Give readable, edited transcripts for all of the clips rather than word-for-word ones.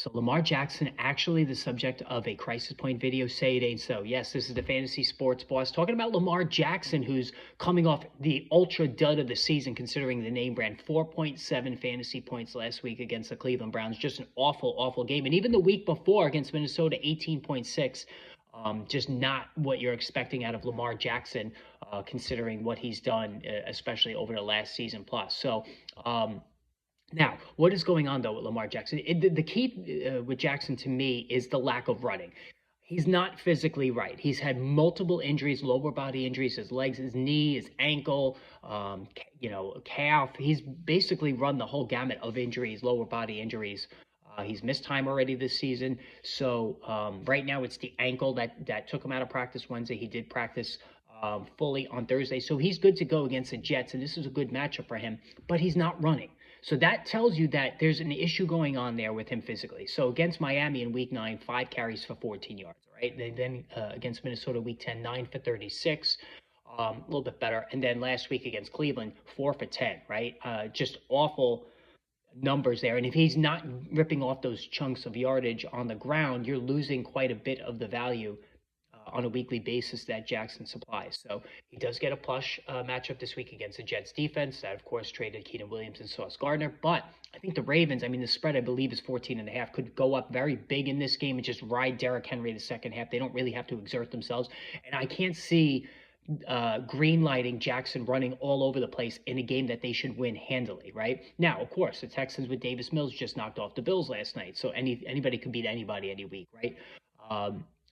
So Lamar Jackson actually the subject of a crisis point video. Say it ain't so. Yes, this is the fantasy sports boss talking about Lamar Jackson, who's coming off the ultra dud of the season, considering the name brand. 4.7 fantasy points last week against the Cleveland Browns. Just an awful, awful game. And even the week before against Minnesota, 18.6. Just not what you're expecting out of Lamar Jackson, considering what he's done, especially over the last season plus. So, now, what is going on though with Lamar Jackson? The key with Jackson to me is the lack of running. He's not physically right. He's had multiple injuries, lower body injuries, his legs, his knee, his ankle, calf. He's basically run the whole gamut of injuries, lower body injuries. He's missed time already this season. So right now it's the ankle that took him out of practice Wednesday. He did practice fully on Thursday. So he's good to go against the Jets, and this is a good matchup for him, but he's not running. So that tells you that there's an issue going on there with him physically. So against Miami in week 9, 5 carries for 14 yards, right? Then against Minnesota week 10, 9 for 36, a little bit better. And then last week against Cleveland, 4 for 10, right? Just awful numbers there. And if he's not ripping off those chunks of yardage on the ground, you're losing quite a bit of the value on a weekly basis that Jackson supplies. So he does get a plush matchup this week against the Jets defense that, of course, traded Keenan Williams and Sauce Gardner. But I think the Ravens, the spread, I believe, is 14.5, could go up very big in this game and just ride Derrick Henry the second half. They don't really have to exert themselves. And I can't see green lighting Jackson running all over the place in a game that they should win handily, right? Now, of course, the Texans with Davis Mills just knocked off the Bills last night. So anybody could beat anybody any week, right?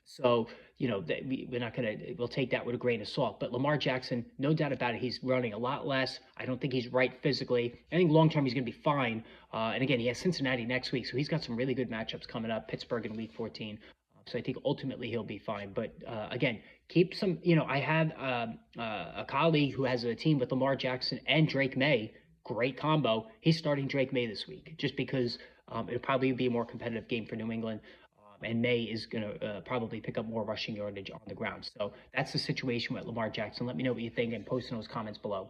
So, we're not going to, we'll take that with a grain of salt. But Lamar Jackson, no doubt about it, he's running a lot less. I don't think he's right physically. I think long term he's going to be fine. And again, he has Cincinnati next week, so he's got some really good matchups coming up. Pittsburgh in week 14. So I think ultimately he'll be fine. But again, keep some, I have a colleague who has a team with Lamar Jackson and Drake May. Great combo. He's starting Drake May this week just because it'll probably be a more competitive game for New England. And May is going to probably pick up more rushing yardage on the ground. So that's the situation with Lamar Jackson. Let me know what you think and post in those comments below.